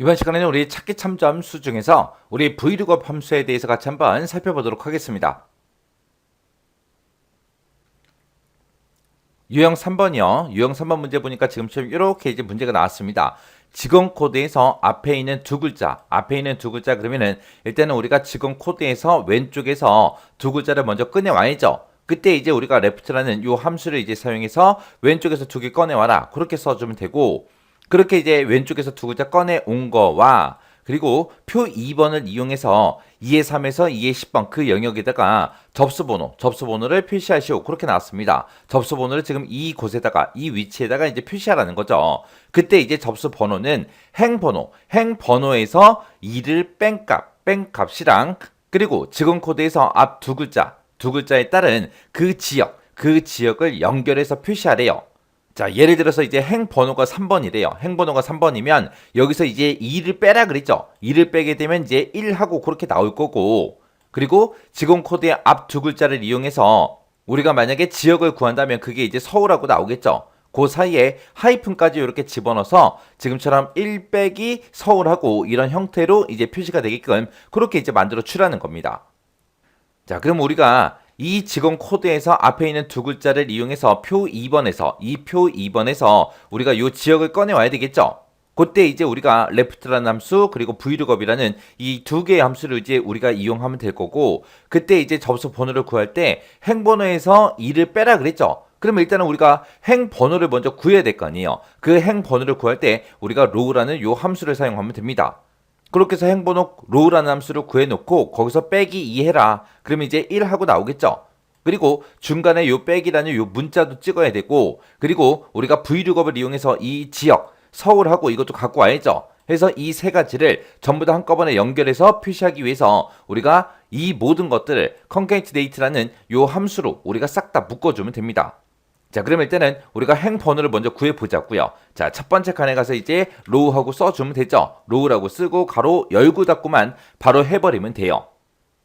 이번 시간에는 우리 찾기 참조 함수 중에서 우리 vlookup 함수에 대해서 같이 한번 살펴보도록 하겠습니다. 유형 3번이요. 유형 3번 문제 보니까 지금처럼 이렇게 이제 문제가 나왔습니다. 직원 코드에서 앞에 있는 두 글자, 그러면은 일단은 우리가 직원 코드에서 왼쪽에서 두 글자를 먼저 꺼내와야죠. 그때 이제 우리가 left라는 요 함수를 이제 사용해서 왼쪽에서 두 개 꺼내와라. 그렇게 써주면 되고, 그렇게 이제 왼쪽에서 두 글자 꺼내온 거와 그리고 표 2번을 이용해서 2의 3에서 2의 10번 그 영역에다가 접수번호를 표시하시오. 그렇게 나왔습니다. 접수번호를 지금 이곳에다가, 이 위치에다가 이제 표시하라는 거죠. 그때 이제 접수번호는 행번호에서 2를 뺀 값이랑 그리고 직원코드에서 앞 두 글자에 따른 그 지역을 연결해서 표시하래요. 자, 예를 들어서 이제 행번호가 3번이래요. 행번호가 3번이면 여기서 이제 2를 빼라 그랬죠. 2를 빼게 되면 이제 1하고 그렇게 나올 거고, 그리고 직원 코드의 앞 두 글자를 이용해서 우리가 만약에 지역을 구한다면 그게 이제 서울하고 나오겠죠. 그 사이에 하이픈까지 이렇게 집어넣어서 지금처럼 1 빼기 서울하고 이런 형태로 이제 표시가 되게끔 그렇게 이제 만들어 주라는 겁니다. 자, 그럼 우리가 이 직원 코드에서 앞에 있는 두 글자를 이용해서 표 2번에서 우리가 이 지역을 꺼내 와야 되겠죠. 그때 이제 우리가 left라는 함수 그리고 vlookup이라는 이 두 개의 함수를 이제 우리가 이용하면 될 거고, 그때 이제 접수 번호를 구할 때 행번호에서 2를 빼라 그랬죠. 그러면 일단은 우리가 행번호를 먼저 구해야 될 거 아니에요. 그 행번호를 구할 때 우리가 row라는 요 함수를 사용하면 됩니다. 그렇게 해서 행번호 row라는 함수를 구해놓고 거기서 빼기 2 해라. 그러면 이제 1 하고 나오겠죠. 그리고 중간에 요 빼기라는 요 문자도 찍어야 되고, 그리고 우리가 vlookup을 이용해서 이 지역, 서울하고 이것도 갖고 와야죠. 그래서 이 세 가지를 전부 다 한꺼번에 연결해서 표시하기 위해서 우리가 이 모든 것들을 concatenate라는 요 함수로 우리가 싹 다 묶어주면 됩니다. 자, 그러면 일단은 우리가 행번호를 먼저 구해보자고요. 자, 첫 번째 칸에 가서 이제 row하고 써주면 되죠. row라고 쓰고 가로 열고 닫고만 바로 해버리면 돼요.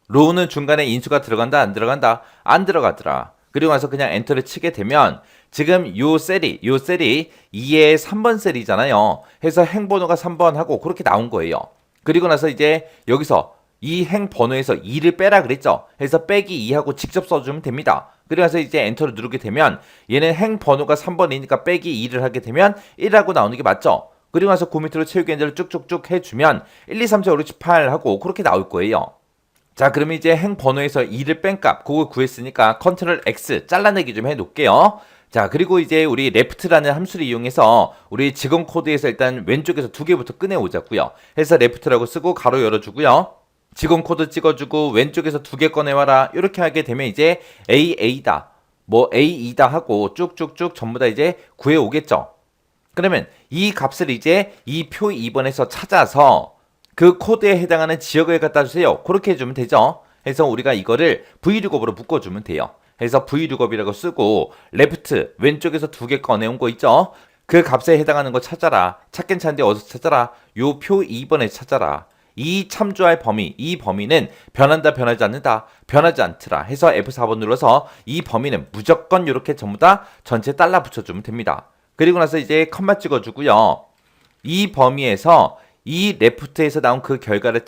row는 중간에 인수가 들어간다 안 들어간다? 안 들어가더라. 그리고 나서 그냥 엔터를 치게 되면 지금 요 셀이 2의 3번 셀이잖아요. 해서 행번호가 3번 하고 그렇게 나온 거예요. 그리고 나서 이제 여기서 이 행번호에서 2를 빼라 그랬죠. 해서 빼기 2하고 직접 써주면 됩니다. 그래서 이제 엔터를 누르게 되면 얘는 행번호가 3번이니까 빼기 2를 하게 되면 1하고 나오는 게 맞죠. 그리고 나서 그 밑으로 채우기 엔터를 쭉쭉쭉 해주면 1, 2, 3, 4, 5, 6, 7, 8 하고 그렇게 나올 거예요. 자, 그러면 이제 행번호에서 2를 뺀 값 그거 구했으니까 컨트롤 X 잘라내기 좀 해놓을게요. 자, 그리고 이제 우리 left라는 함수를 이용해서 우리 직원 코드에서 일단 왼쪽에서 두 개부터 꺼내오자고요. 해서 left라고 쓰고 가로 열어주고요. 직원 코드 찍어주고 왼쪽에서 두 개 꺼내와라. 이렇게 하게 되면 이제 AA다, A2다 하고 쭉쭉쭉 전부 다 이제 구해오겠죠. 그러면 이 값을 이제 이 표 2번에서 찾아서 그 코드에 해당하는 지역을 갖다 주세요. 그렇게 해주면 되죠. 해서 우리가 이거를 vlookup으로 묶어주면 돼요. 해서 vlookup이라고 쓰고 left 왼쪽에서 두 개 꺼내온 거 있죠. 그 값에 해당하는 거 찾아라. 찾긴 찾는데 어디서 찾아라? 요 표 2번에서 찾아라. 이 참조할 범위, 이 범위는 변한다, 변하지 않는다, 변하지 않더라 해서 F4번 눌러서 이 범위는 무조건 이렇게 전부 다 전체 달라 붙여주면 됩니다. 그리고 나서 이제 컴마 찍어주고요. 이 범위에서 이 레프트에서 나온 그 결과를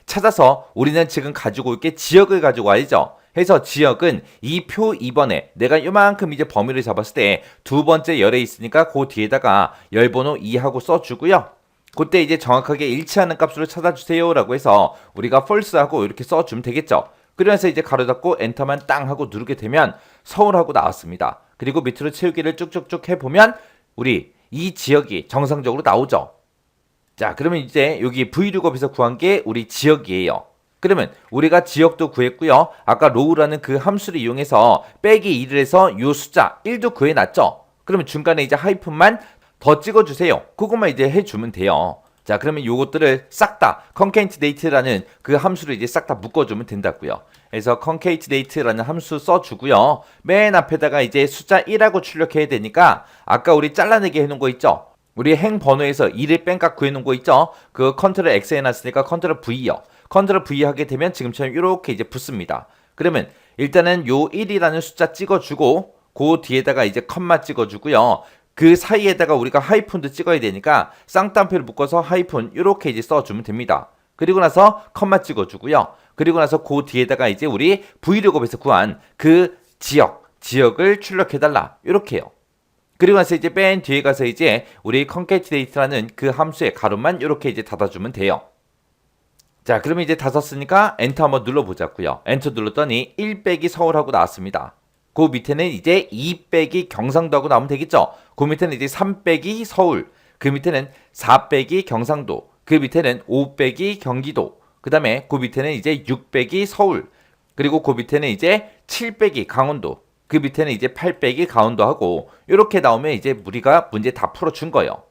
찾아서 우리는 지금 가지고 올 게 지역을 가지고 와야죠. 해서 지역은 이 표 2번에 내가 요만큼 이제 범위를 잡았을 때 두 번째 열에 있으니까 그 뒤에다가 열번호 2하고 써주고요. 그때 이제 정확하게 일치하는 값으로 찾아주세요 라고 해서 우리가 false하고 이렇게 써주면 되겠죠. 그래서 이제 가로 닫고 엔터만 땅 하고 누르게 되면 서울하고 나왔습니다. 그리고 밑으로 채우기를 쭉쭉쭉 해보면 우리 이 지역이 정상적으로 나오죠. 자, 그러면 이제 여기 vlookup에서 구한 게 우리 지역이에요. 그러면 우리가 지역도 구했고요. 아까 row라는 그 함수를 이용해서 빼기 2를 해서 이 숫자 1도 구해놨죠. 그러면 중간에 이제 하이픈만 더 찍어주세요. 그것만 이제 해주면 돼요. 자, 그러면 요것들을 싹 다 concatenate라는 그 함수를 이제 싹 다 묶어주면 된다고요. 그래서 concatenate라는 함수 써주고요. 맨 앞에다가 이제 숫자 1하고 출력해야 되니까 아까 우리 잘라내기 해놓은 거 있죠. 우리 행번호에서 2를 뺀 값 구해놓은 거 있죠. 그 컨트롤 X 해놨으니까 컨트롤 V요. 컨트롤 V 하게 되면 지금처럼 이렇게 이제 붙습니다. 그러면 일단은 요 1이라는 숫자 찍어주고 그 뒤에다가 이제 컴마 찍어주고요. 그 사이에다가 우리가 하이픈도 찍어야 되니까 쌍따옴표를 묶어서 하이픈 이렇게 이제 써주면 됩니다. 그리고 나서 컴마 찍어주고요. 그리고 나서 그 뒤에다가 이제 우리 브이로그에서 구한 그 지역을 출력해달라 이렇게요. 그리고 나서 이제 맨 뒤에 가서 이제 우리 concatenate라는 그 함수의 가로만 이렇게 이제 닫아주면 돼요. 자, 그러면 이제 다 썼으니까 엔터 한번 눌러보자고요. 엔터 눌렀더니 1 빼기 서울하고 나왔습니다. 그 밑에는 이제 2 빼기 경상도 하고 나오면 되겠죠. 그 밑에는 이제 3 빼기 서울, 그 밑에는 4 빼기 경상도, 그 밑에는 5 빼기 경기도, 그 다음에 그 밑에는 이제 6 빼기 서울, 그리고 그 밑에는 이제 7 빼기 강원도, 그 밑에는 이제 8 빼기 강원도 하고 이렇게 나오면 이제 우리가 문제 다 풀어준 거예요.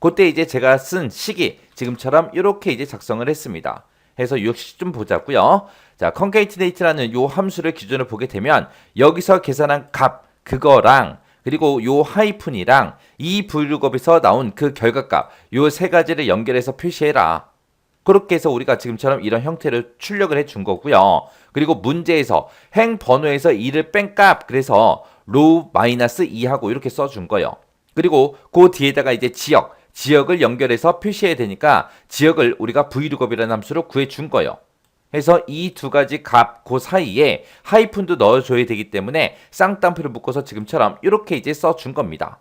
그때 이제 제가 쓴 식이 지금처럼 이렇게 이제 작성을 했습니다. 해서 역시 좀 보자고요. 자, concatenate라는 요 함수를 기준으로 보게 되면 여기서 계산한 값 그거랑 그리고 요 하이픈이랑 이 VLOOKUP에서 나온 그 결과값 요 세 가지를 연결해서 표시해라. 그렇게 해서 우리가 지금처럼 이런 형태로 출력을 해준 거고요. 그리고 문제에서 행 번호에서 2를 뺀 값 그래서 로우 마이너스 2하고 이렇게 써준 거예요. 그리고 그 뒤에다가 이제 지역을 연결해서 표시해야 되니까 지역을 우리가 VLOOKUP이라는 함수로 구해준 거예요. 그래서 이 두 가지 값 그 사이에 하이픈도 넣어줘야 되기 때문에 쌍따옴표를 묶어서 지금처럼 이렇게 이제 써준 겁니다.